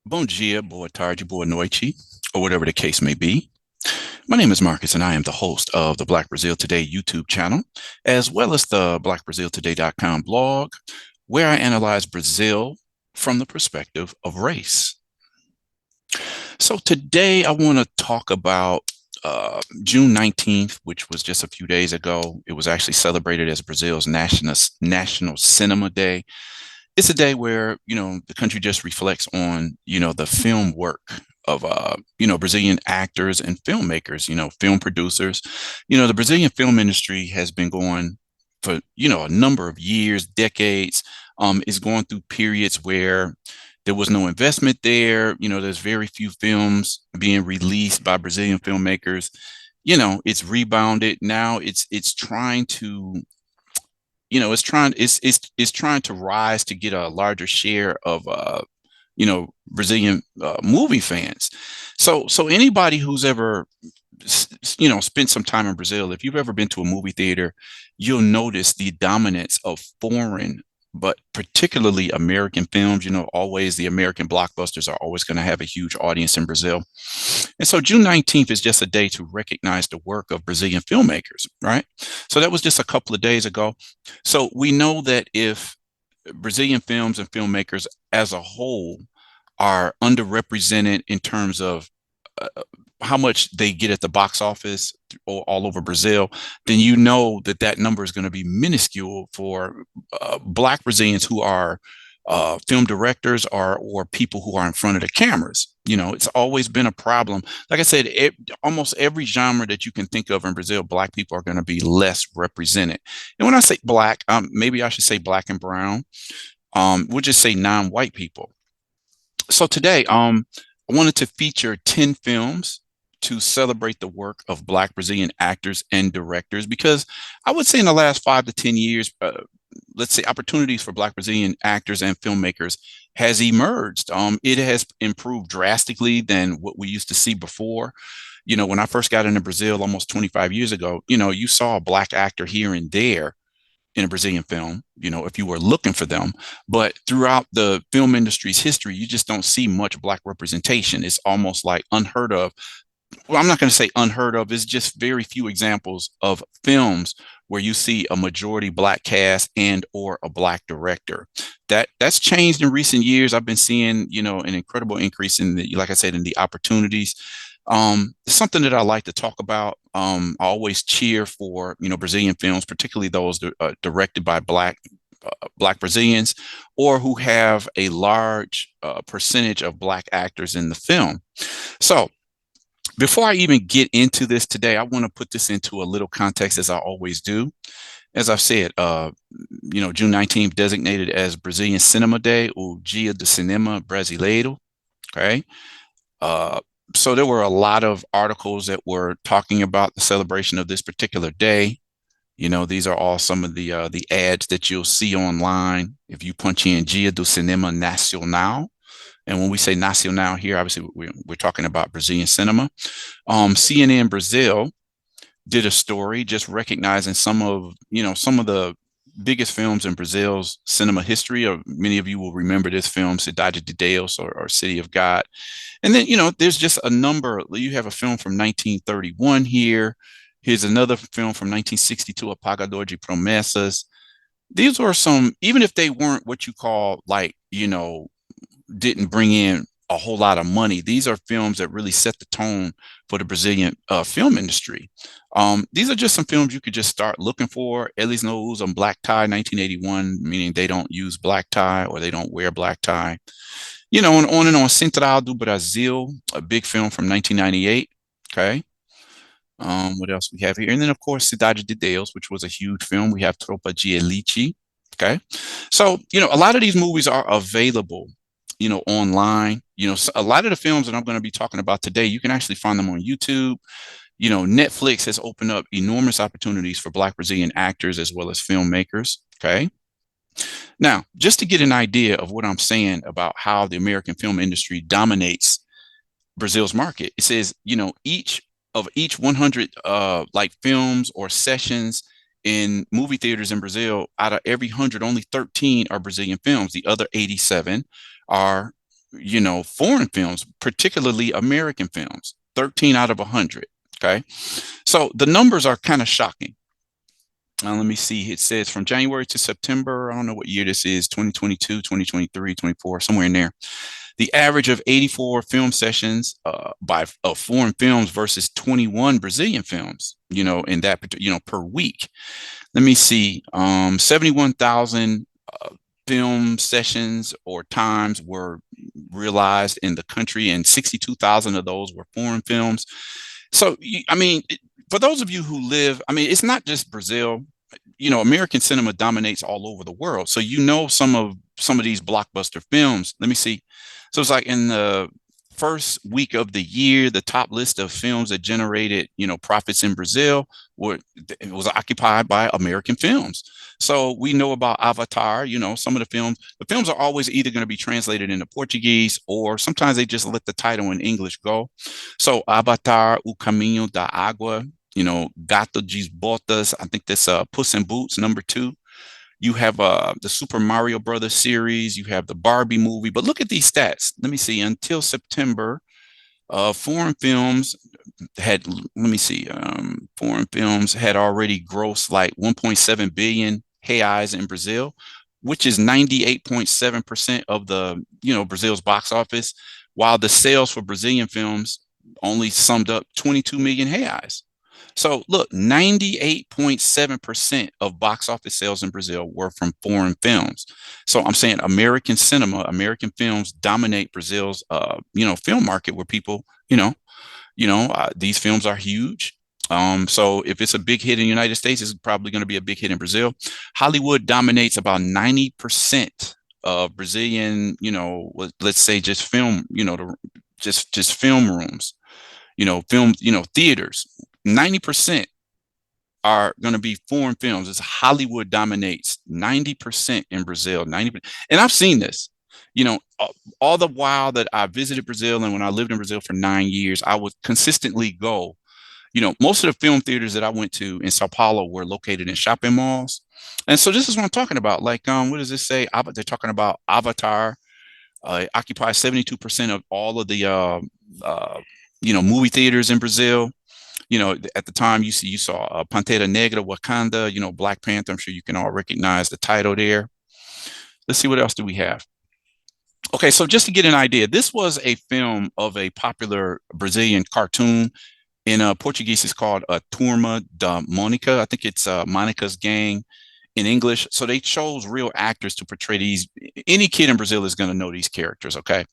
Bom dia, boa tarde, boa noite, or whatever the case may be. My name is Marcus, and I am the host of the Black Brazil Today YouTube channel, as well as the blackbraziltoday.com blog, where I analyze Brazil from the perspective of race. So today I want to talk about June 19th, which was just a few days ago. It was actually celebrated as Brazil's National Cinema Day. It's a day where, the country just reflects on, the film work of, Brazilian actors and filmmakers, film producers. The Brazilian film industry has been going for, a number of years, decades. Is going through periods where there was no investment there. There's very few films being released by Brazilian filmmakers. It's rebounded. Now it's trying to it's trying to rise to get a larger share of Brazilian movie fans. So anybody who's ever spent some time in Brazil, if you've ever been to a movie theater, you'll notice the dominance of foreign, but particularly American films. Always the American blockbusters are always going to have a huge audience in Brazil. And so June 19th is just a day to recognize the work of Brazilian filmmakers, right? So that was just a couple of days ago. So we know that if Brazilian films and filmmakers as a whole are underrepresented in terms of how much they get at the box office all over Brazil, then that number is going to be minuscule for Black Brazilians who are film directors or people who are in front of the cameras. It's always been a problem. Like I said, almost every genre that you can think of in Brazil, Black people are going to be less represented. And when I say Black, maybe I should say Black and brown. We'll just say non-white people. So today, I wanted to feature 10 films to celebrate the work of Black Brazilian actors and directors, because I would say in the last 5 to 10 years, let's say opportunities for Black Brazilian actors and filmmakers has emerged. It has improved drastically than what we used to see before. When I first got into Brazil almost 25 years ago, you saw a Black actor here and there in a Brazilian film, if you were looking for them. But throughout the film industry's history, you just don't see much Black representation. It's almost like unheard of. Well, I'm not going to say unheard of. It's just very few examples of films where you see a majority Black cast and or a Black director. That's changed in recent years. I've been seeing, an incredible increase in like I said, in the opportunities. It's something that I like to talk about. I always cheer for, Brazilian films, particularly those directed by Black Brazilians, or who have a large percentage of Black actors in the film. So before I even get into this today, I want to put this into a little context, as I always do. As I've said, June 19th designated as Brazilian Cinema Day, or Dia do Cinema Brasileiro. Okay. So there were a lot of articles that were talking about the celebration of this particular day. These are all some of the ads that you'll see online if you punch in Dia do Cinema Nacional. And when we say Nacional here, obviously we're talking about Brazilian cinema. CNN Brazil did a story just recognizing some of the biggest films in Brazil's cinema history. Or many of you will remember this film, Cidade de Deus, or City of God. And then, there's just a number. You have a film from 1931 here. Here's another film from 1962, Apagador de Promessas. These were some, even if they weren't what you call didn't bring in a whole lot of money, these are films that really set the tone for the Brazilian film industry. These are just some films you could just start looking for. Eles não usam black tie, 1981, meaning they don't use black tie or they don't wear black tie. And on and on. Central do Brasil, a big film from 1998. Okay. What else we have here? And then, of course, Cidade de Deus, which was a huge film. We have Tropa de Elite. Okay. So, a lot of these movies are available, online. A lot of the films that I'm going to be talking about today, you can actually find them on YouTube. Netflix has opened up enormous opportunities for Black Brazilian actors as well as filmmakers. Okay. Now, just to get an idea of what I'm saying about how the American film industry dominates Brazil's market, it says, each 100 like films or sessions in movie theaters in Brazil, out of every 100, only 13 are Brazilian films. The other 87 are foreign films, particularly American films, 13 out of 100. Okay. So the numbers are kind of shocking. Let me see. It says from January to September, I don't know what year this is, 2022, 2023, 24, somewhere in there. The average of 84 film sessions by of foreign films versus 21 Brazilian films, in that, per week. Let me see. 71,000 film sessions or times were realized in the country, and 62,000 of those were foreign films. So, I mean, for those of you who live, I mean, it's not just Brazil. American cinema dominates all over the world. So some of these blockbuster films. Let me see. So it's like in the first week of the year, the top list of films that generated, profits in Brazil it was occupied by American films. So we know about Avatar, some of the films are always either going to be translated into Portuguese, or sometimes they just let the title in English go. So Avatar, O Caminho da Água, Gato de Botas, I think that's Puss in Boots, #2. You have the Super Mario Brothers series. You have the Barbie movie. But look at these stats. Let me see. Until September, foreign films foreign films had already grossed like 1.7 billion reais in Brazil, which is 98.7% of the, Brazil's box office, while the sales for Brazilian films only summed up 22 million reais. So look, 98.7% of box office sales in Brazil were from foreign films. So I'm saying American cinema, American films dominate Brazil's, film market, where people, these films are huge. So if it's a big hit in the United States, it's probably going to be a big hit in Brazil. Hollywood dominates about 90% of Brazilian, let's say just film, just film rooms, film, theaters. 90% are going to be foreign films. It's Hollywood dominates 90% in Brazil. 90%. And I've seen this, all the while that I visited Brazil, and when I lived in Brazil for 9 years, I would consistently go. Most of the film theaters that I went to in Sao Paulo were located in shopping malls. And so this is what I'm talking about. Like, what does this say? They're talking about Avatar. Occupies 72% of all of the, movie theaters in Brazil. At the time you saw Pantera Negra, Wakanda, Black Panther. I'm sure you can all recognize the title there. Let's see, what else do we have? Okay, so just to get an idea, this was a film of a popular Brazilian cartoon. In Portuguese, it's called Turma da Mônica. I think it's Monica's Gang in English. So they chose real actors to portray these. Any kid in Brazil is going to know these characters, okay?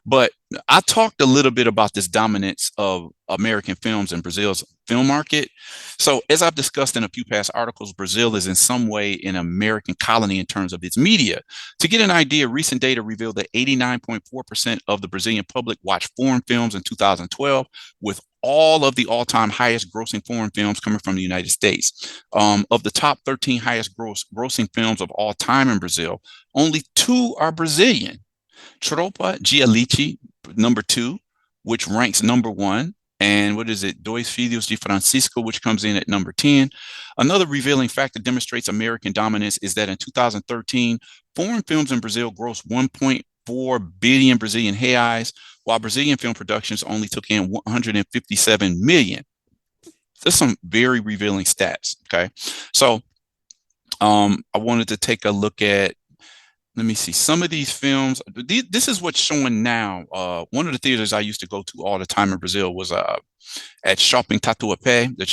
But I talked a little bit about this dominance of American films in Brazil's film market. So as I've discussed in a few past articles, Brazil is in some way an American colony in terms of its media. To get an idea, recent data revealed that 89.4% of the Brazilian public watched foreign films in 2012, with all of the all-time highest grossing foreign films coming from the United States. Of the top 13 highest grossing films of all time in Brazil, only 2 are Brazilian. Tropa de Elite, #2, which ranks #1. And what is it? Dois Filhos de Francisco, which comes in at #10. Another revealing fact that demonstrates American dominance is that in 2013, foreign films in Brazil grossed 1.4 billion Brazilian reais, while Brazilian film productions only took in 157 million. There's some very revealing stats. Okay. So I wanted to take a look at, let me see, some of these films. This is what's showing now. One of the theaters I used to go to all the time in Brazil was at Shopping Tatuapé, the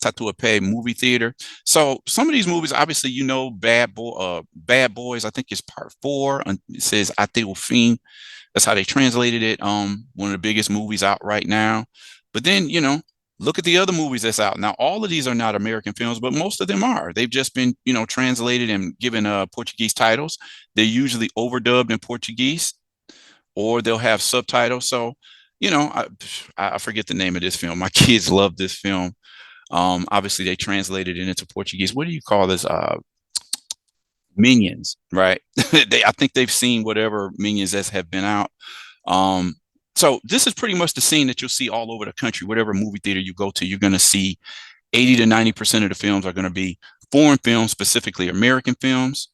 Tatuapé movie theater. So some of these movies, obviously, Bad Boys, I think it's part 4. It says Até o Fim. That's how they translated it. One of the biggest movies out right now. But then, look at the other movies that's out. Now, all of these are not American films, but most of them are. They've just been, translated and given Portuguese titles. They're usually overdubbed in Portuguese, or they'll have subtitles. So, I forget the name of this film. My kids love this film. Obviously, they translated it into Portuguese. What do you call this? Minions, right? I think they've seen whatever Minions that have been out. So this is pretty much the scene that you'll see all over the country. Whatever movie theater you go to, you're going to see 80 to 90% of the films are going to be foreign films, specifically American films.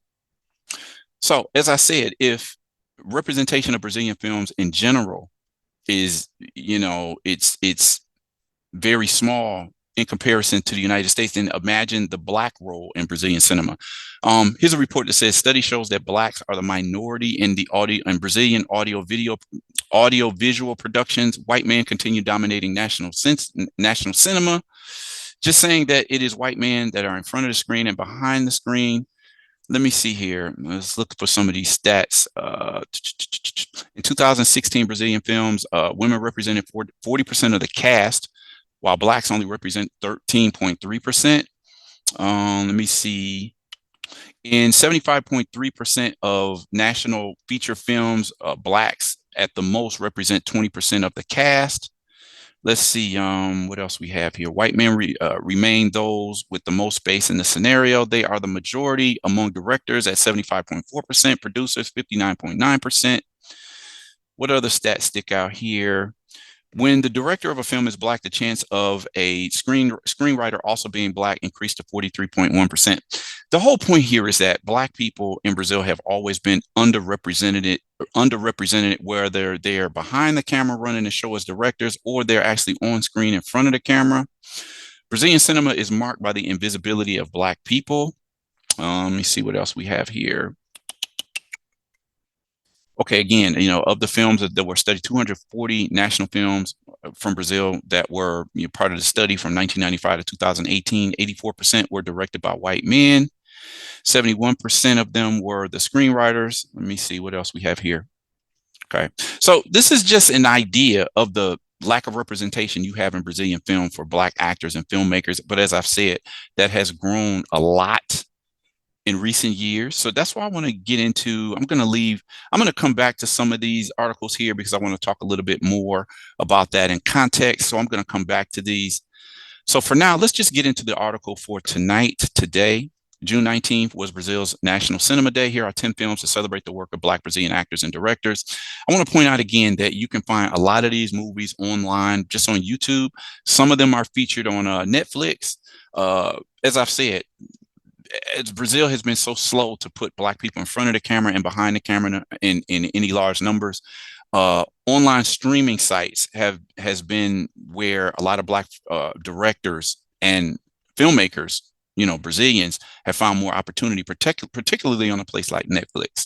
So as I said, if representation of Brazilian films in general is, it's very small in comparison to the United States. And imagine the black role in Brazilian cinema. Here's a report that says study shows that blacks are the minority in the audio and Brazilian audio visual productions. White men continue dominating national cinema. Just saying that it is white men that are in front of the screen and behind the screen. Let me see here. Let's look for some of these stats. In 2016 Brazilian films, women represented 40% of the cast, while blacks only represent 13.3%. Let me see. In 75.3% of national feature films, blacks at the most represent 20% of the cast. Let's see what else we have here. White men remain those with the most space in the scenario. They are the majority among directors at 75.4%, producers 59.9%. What other stats stick out here? When the director of a film is black, the chance of a screenwriter also being black increased to 43.1%. The whole point here is that black people in Brazil have always been underrepresented, whether they're behind the camera running the show as directors or they're actually on screen in front of the camera. Brazilian cinema is marked by the invisibility of black people. Let me see what else we have here. Okay, again, of the films that were studied, 240 national films from Brazil that were part of the study from 1995 to 2018, 84% were directed by white men. 71% of them were the screenwriters. Let me see what else we have here. Okay, so this is just an idea of the lack of representation you have in Brazilian film for black actors and filmmakers. But as I've said, that has grown a lot in recent years. So that's why I want to get into. I'm going to come back to some of these articles here because I want to talk a little bit more about that in context. So I'm going to come back to these. So for now, let's just get into the article for today. June 19th was Brazil's National Cinema Day. Here are 10 films to celebrate the work of Black Brazilian actors and directors. I want to point out again that you can find a lot of these movies online, just on YouTube. Some of them are featured on Netflix. As I've said, as Brazil has been so slow to put black people in front of the camera and behind the camera in any large numbers. Online streaming sites has been where a lot of black directors and filmmakers, Brazilians, have found more opportunity, particularly on a place like Netflix.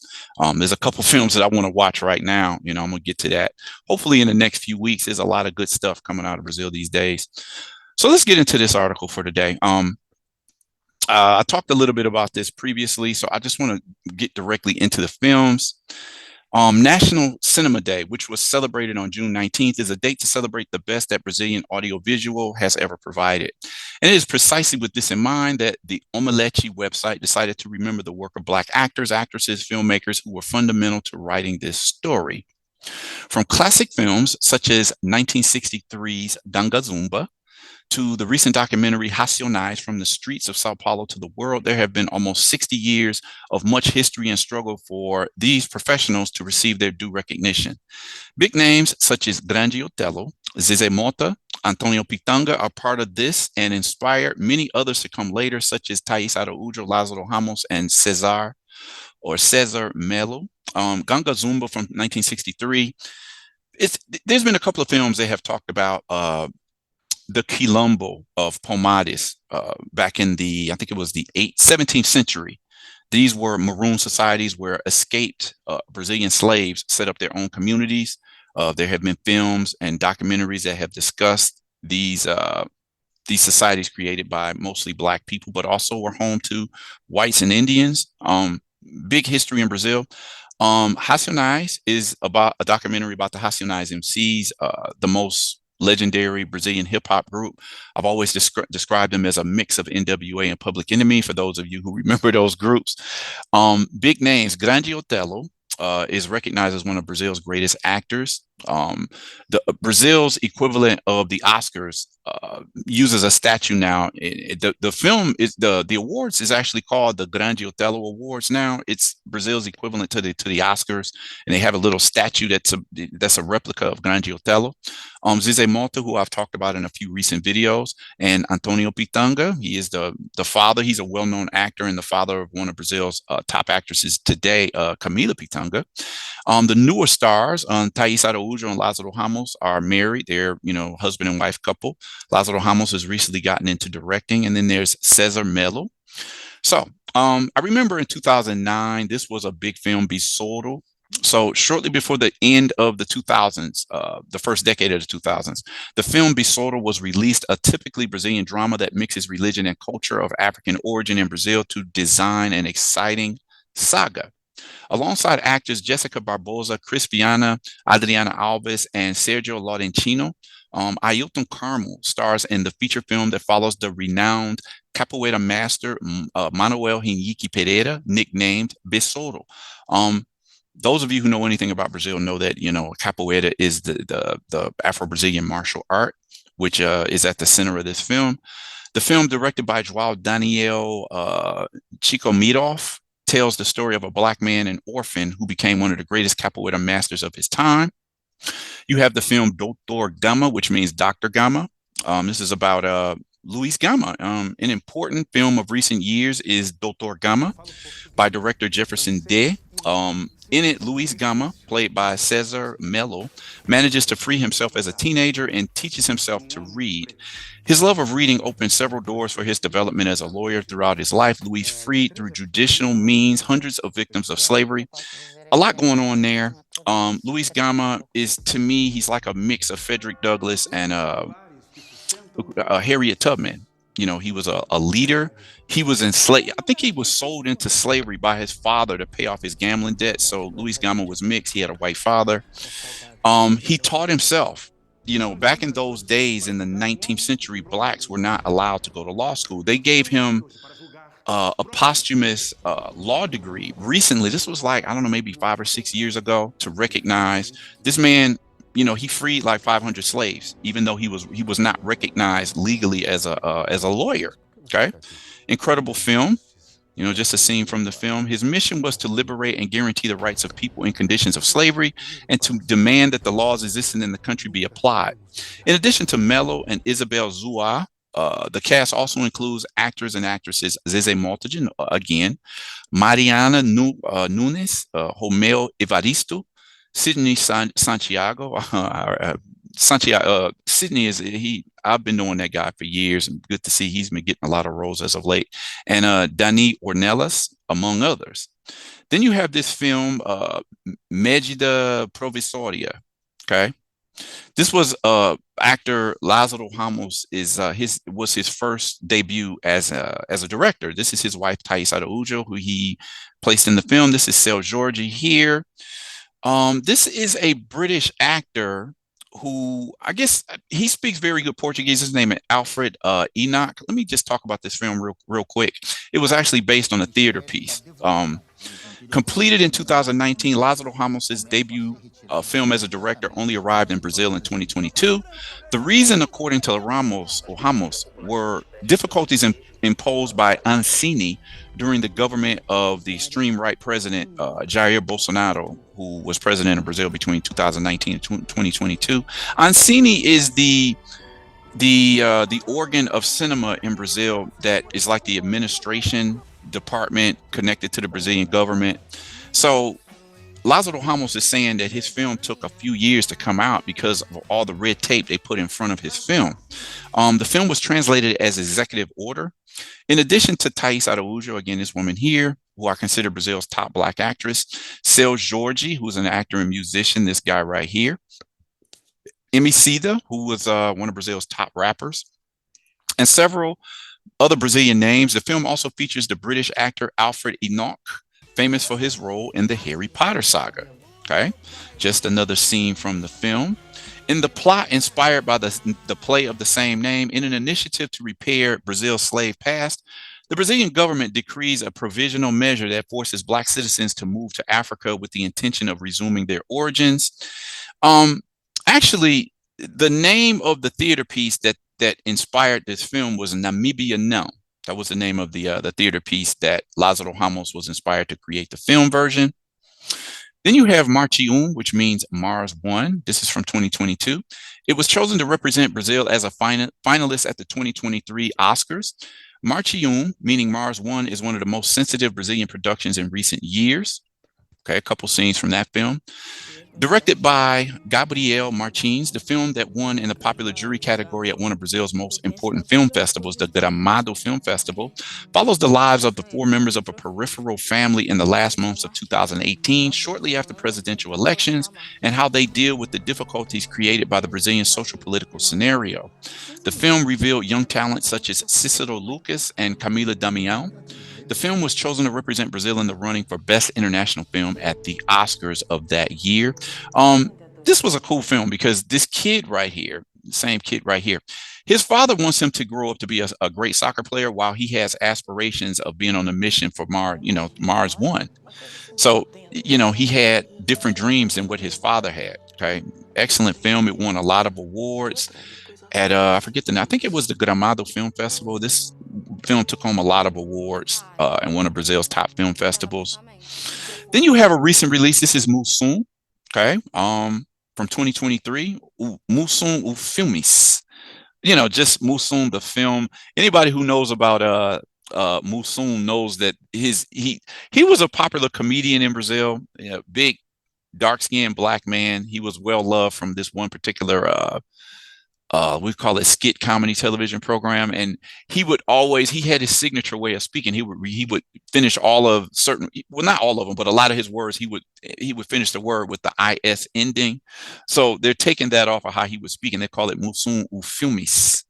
There's a couple films that I want to watch right now. I'm going to get to that. Hopefully in the next few weeks. There's a lot of good stuff coming out of Brazil these days. So let's get into this article for today. I talked a little bit about this previously, so I just want to get directly into the films. National Cinema Day, which was celebrated on June 19th, is a date to celebrate the best that Brazilian audiovisual has ever provided. And it is precisely with this in mind that the Omelete website decided to remember the work of Black actors, actresses, filmmakers who were fundamental to writing this story. From classic films such as 1963's Danga Zumba, to the recent documentary Racionais, From the Streets of Sao Paulo to the World, there have been almost 60 years of much history and struggle for these professionals to receive their due recognition. Big names such as Grande Otelo, Zezé Mota, Antonio Pitanga are part of this and inspired many others to come later, such as Thais Araújo, Lázaro Ramos, and Cesar Melo. Ganga Zumba from 1963. There's been a couple of films they have talked about the Quilombo of Pomares back in I think it was the 17th century. These were maroon societies where escaped Brazilian slaves set up their own communities. There have been films and documentaries that have discussed these societies created by mostly Black people, but also were home to whites and Indians. Big history in Brazil. Racionais is about a documentary about the Racionais MCs, the most legendary Brazilian hip hop group. I've always described them as a mix of NWA and Public Enemy, for those of you who remember those groups. Big names. Grande Otelo is recognized as one of Brazil's greatest actors. Brazil's equivalent of the Oscars uses a statue now. The film is the awards is actually called the Grande Otelo Awards now. It's Brazil's equivalent to the Oscars, and they have a little statue that's a replica of Grande Otelo. Zezé Mota, who I've talked about in a few recent videos, and Antonio Pitanga. He is the father. He's a well-known actor and the father of one of Brazil's top actresses today, Camila Pitanga. The newer stars, Thais Araújo and Lázaro Ramos, are married. They're, husband and wife couple. Lázaro Ramos has recently gotten into directing. And then there's Cesar Melo. So I remember in 2009, this was a big film, Besouro. So shortly before the end of the 2000s, the first decade of the 2000s, the film Besouro was released, a typically Brazilian drama that mixes religion and culture of African origin in Brazil to design an exciting saga. Alongside actors Jessica Barbosa, Chris Viana, Adriana Alves, and Sergio Laurentino, Ailton Carmel stars in the feature film that follows the renowned capoeira master Manuel Henrique Pereira, nicknamed Besouro. Those of you who know anything about Brazil know that, capoeira is the Afro-Brazilian martial art, which is at the center of this film. The film, directed by João Daniel Chicomirov, tells the story of a Black man, an orphan, who became one of the greatest capoeira masters of his time. You have the film Doutor Gama, which means Dr. Gama. This is about Luis Gama. An important film of recent years is Doutor Gama by director Jefferson Day. In it, Luis Gama, played by Cesar Melo, manages to free himself as a teenager and teaches himself to read. His love of reading opened several doors for his development as a lawyer throughout his life. Luis freed through judicial means hundreds of victims of slavery. A lot going on there. Luis Gama is, to me, he's like a mix of Frederick Douglass and Harriet Tubman. He was a leader. He was enslaved. I think he was sold into slavery by his father to pay off his gambling debt. So Luis Gama was mixed. He had a white father. He taught himself. Back in those days in the 19th century, Blacks were not allowed to go to law school. They gave him a posthumous law degree recently. This was like, I don't know, maybe 5 or 6 years ago, to recognize this man. He freed like 500 slaves, even though he was not recognized legally as a lawyer. Okay, incredible film. Just a scene from the film. His mission was to liberate and guarantee the rights of people in conditions of slavery, and to demand that the laws existing in the country be applied. In addition to Melo and Isabel Zua, the cast also includes actors and actresses Zezé Maltagen, again, Mariana Nunes, Romeo Evaristo, Sydney Santiago. Sydney I've been knowing that guy for years, and good to see he's been getting a lot of roles as of late. And Dani Ornelas, among others. Then you have this film, Medida Provisória. Okay, this was actor Lázaro Ramos was his first debut as a director. This is his wife Thais Araújo, who he placed in the film. This is Seu Jorge here. This is a British actor who, I guess, he speaks very good Portuguese. His name is Alfred Enoch. Let me just talk about this film real quick. It was actually based on a theater piece. Completed in 2019, Lázaro Ramos' debut film as a director only arrived in Brazil in 2022. The reason, according to Ramos, were difficulties imposed by Ancine during the government of the extreme right president Jair Bolsonaro, who was president of Brazil between 2019 and 2022. Ancine is the organ of cinema in Brazil that is like the administration department connected to the Brazilian government. So Lázaro Ramos is saying that his film took a few years to come out because of all the red tape they put in front of his film. The film was translated as executive order. In addition to Thais Araújo, again, this woman here, who I consider Brazil's top Black actress, Seu Jorge, who's an actor and musician, this guy right here, Emicida, who was one of Brazil's top rappers, and several other Brazilian names. The film also features the British actor Alfred Enoch, famous for his role in the Harry Potter saga. Okay, just another scene from the film. In the plot inspired by the play of the same name, in an initiative to repair Brazil's slave past, the Brazilian government decrees a provisional measure that forces Black citizens to move to Africa with the intention of resuming their origins. Actually, the name of the theater piece that inspired this film was Namibia No. That was the name of the theater piece that Lázaro Ramos was inspired to create the film version. Then you have Marte, which means Mars One. This is from 2022. It was chosen to represent Brazil as a finalist at the 2023 Oscars. Marte, meaning Mars One, is one of the most sensitive Brazilian productions in recent years. Okay, a couple scenes from that film. Directed by Gabriel Martins, the film that won in the popular jury category at one of Brazil's most important film festivals, the Gramado Film Festival, follows the lives of the four members of a peripheral family in the last months of 2018, shortly after presidential elections, and how they deal with the difficulties created by the Brazilian social political scenario. The film revealed young talents such as Cicero Lucas and Camila Damião. The film was chosen to represent Brazil in the running for Best International Film at the Oscars of that year. Um, this was a cool film because this kid right here, the same kid right here, his father wants him to grow up to be a great soccer player while he has aspirations of being on a mission for Mars, Mars One. So, he had different dreams than what his father had. Okay. Excellent film. It won a lot of awards at I forget the name. I think it was the Gramado Film Festival. This film took home a lot of awards in one of Brazil's top film festivals. Then you have a recent release. This is Mussum, okay, from 2023. Mussum o Filmes. Just Mussum the film. Anybody who knows about Mussum knows that he was a popular comedian in Brazil. Big dark-skinned black man. He was well loved from this one particular we call it skit comedy television program, and he had his signature way of speaking. He would finish all of certain, well, not all of them, but a lot of his words he would finish the word with the is ending. So they're taking that off of how he was speaking. They call it Mussum o Filmes.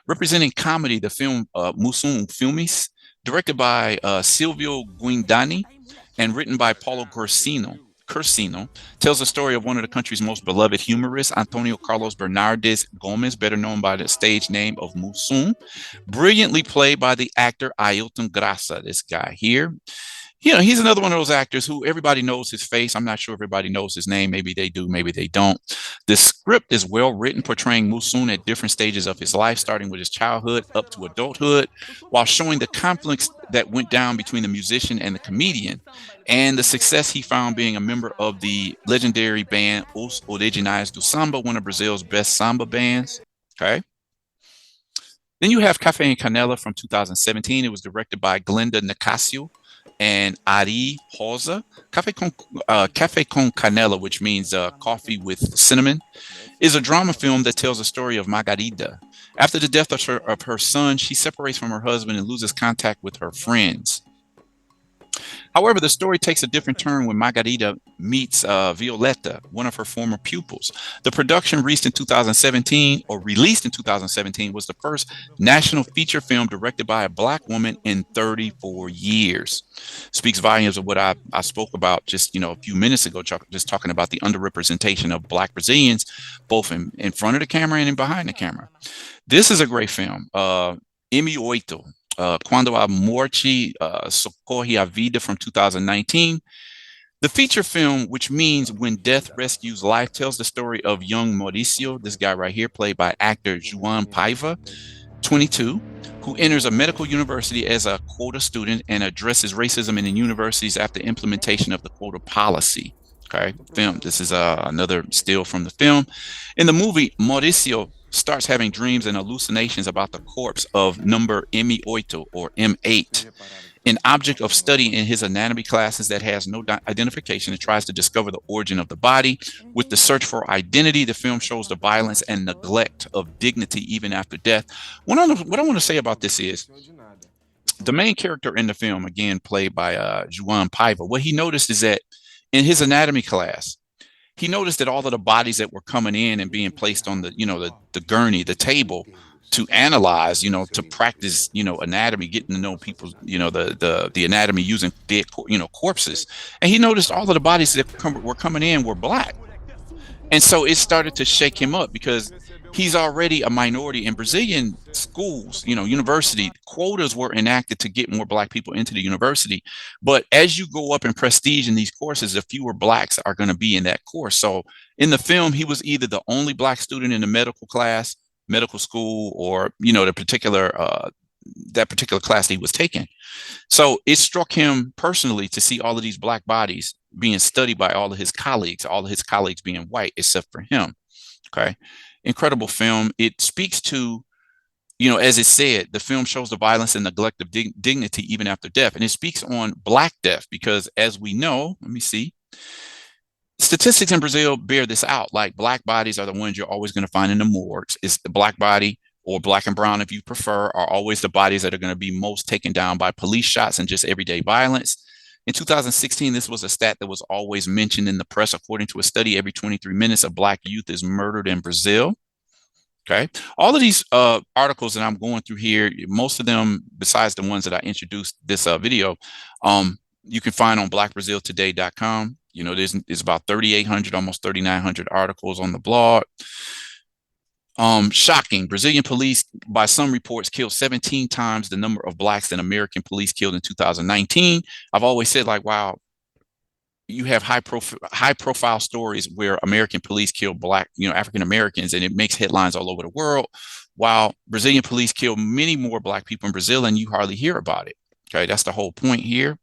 Representing comedy, the film Mussum o Filmes, directed by Silvio Guindani and written by Paulo Cursino, tells the story of one of the country's most beloved humorists, Antonio Carlos Bernardes Gomes, better known by the stage name of Mussum, brilliantly played by the actor Ailton Graça, this guy here. He's another one of those actors who everybody knows his face. I'm not sure everybody knows his name. Maybe they do, maybe they don't. The script is well written, portraying Mussum at different stages of his life, starting with his childhood up to adulthood, while showing the conflicts that went down between the musician and the comedian, and the success he found being a member of the legendary band Os Originais do Samba, one of Brazil's best samba bands. Okay. Then you have Café and Canela from 2017. It was directed by Glenda Nicasio and Ari Rosa. Café con Canela, which means coffee with cinnamon, is a drama film that tells the story of Margarida. After the death of her son, she separates from her husband and loses contact with her friends. However, the story takes a different turn when Margarida meets Violeta, one of her former pupils. The production released in 2017, was the first national feature film directed by a Black woman in 34 years. Speaks volumes of what I spoke about just a few minutes ago, just talking about the underrepresentation of Black Brazilians, both in front of the camera and in behind the camera. This is a great film. M8, Quando a Morte Socorre a Vida from 2019. The feature film, which means When Death Rescues Life, tells the story of young Mauricio, this guy right here, played by actor João Paiva, 22, who enters a medical university as a quota student and addresses racism in the universities after implementation of the quota policy. Okay, film. This is another still from the film. In the movie, Mauricio starts having dreams and hallucinations about the corpse of number M8 or M8, an object of study in his anatomy classes that has no identification and tries to discover the origin of the body. With the search for identity, the film shows the violence and neglect of dignity even after death. What I want to say about this is the main character in the film, again played by João Paiva, what he noticed is that in his anatomy class, he noticed that all of the bodies that were coming in and being placed on the gurney, the table, to analyze, to practice, anatomy, getting to know people, the anatomy using dead, corpses. And he noticed all of the bodies that were coming in were Black. And so it started to shake him up because he's already a minority in Brazilian schools, university quotas were enacted to get more Black people into the university. But as you go up in prestige in these courses, the fewer Blacks are going to be in that course. So in the film, he was either the only Black student in the medical school, or, that particular class that he was taking. So it struck him personally to see all of these Black bodies being studied by all of his colleagues being white, except for him. Okay. Incredible film. It speaks to, as it said, the film shows the violence and neglect of dignity even after death. And it speaks on Black death because, as we know, let me see. Statistics in Brazil bear this out. Like black bodies are the ones you're always going to find in the morgues. It's the black body or black and brown, if you prefer, are always the bodies that are going to be most taken down by police shots and just everyday violence. In 2016, this was a stat that was always mentioned in the press. According to a study, every 23 minutes, a black youth is murdered in Brazil. Okay. All of these articles that I'm going through here, most of them, besides the ones that I introduced this video, you can find on blackbraziltoday.com. You know, there's about 3,800, almost 3,900 articles on the blog. Shocking. Brazilian police, by some reports, killed 17 times the number of blacks than American police killed in 2019. I've always said, like, wow, you have high profile stories where American police kill black, African Americans, and it makes headlines all over the world. While Brazilian police kill many more black people in Brazil, and you hardly hear about it. Okay, that's the whole point here.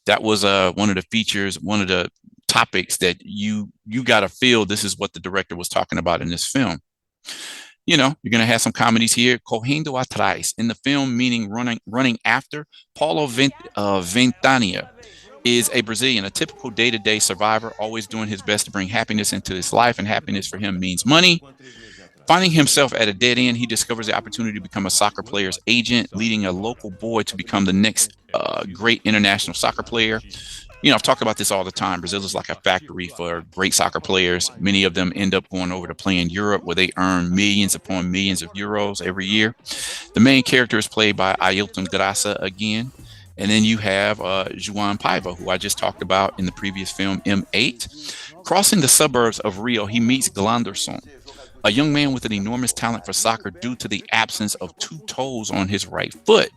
That was one of the features, one of the topics that you got to feel this is what the director was talking about in this film. You're going to have some comedies here. Correndo atrás, in the film, meaning running after. Paulo Ventania is a Brazilian, a typical day-to-day survivor, always doing his best to bring happiness into his life, and happiness for him means money. Finding himself at a dead end, he discovers the opportunity to become a soccer player's agent, leading a local boy to become the next great international soccer player. I've talked about this all the time. Brazil is like a factory for great soccer players. Many of them end up going over to play in Europe, where they earn millions upon millions of euros every year. The main character is played by Ailton Graça again. And then you have João Paiva, who I just talked about in the previous film, M8. Crossing the suburbs of Rio, he meets Glanderson, a young man with an enormous talent for soccer due to the absence of two toes on his right foot.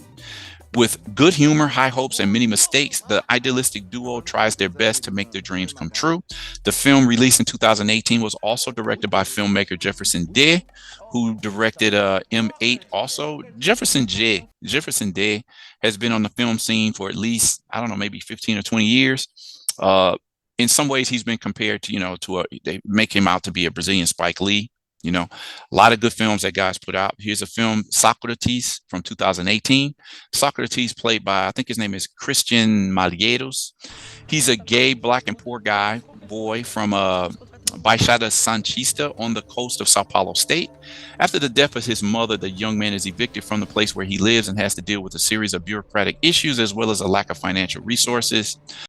With good humor, high hopes, and many mistakes, the idealistic duo tries their best to make their dreams come true. The film, released in 2018, was also directed by filmmaker Jefferson Day, who directed M8 also. Jefferson Day has been on the film scene for at least, I don't know, maybe 15 or 20 years. In some ways, he's been compared to, they make him out to be a Brazilian Spike Lee. A lot of good films that guys put out. Here's a film, Socrates, from 2018. Socrates, played by, I think his name is Christian Malheiros. He's a gay, black, and poor boy from Baixada Santista on the coast of Sao Paulo State. After the death of his mother, the young man is evicted from the place where he lives and has to deal with a series of bureaucratic issues, as well as a lack of financial resources.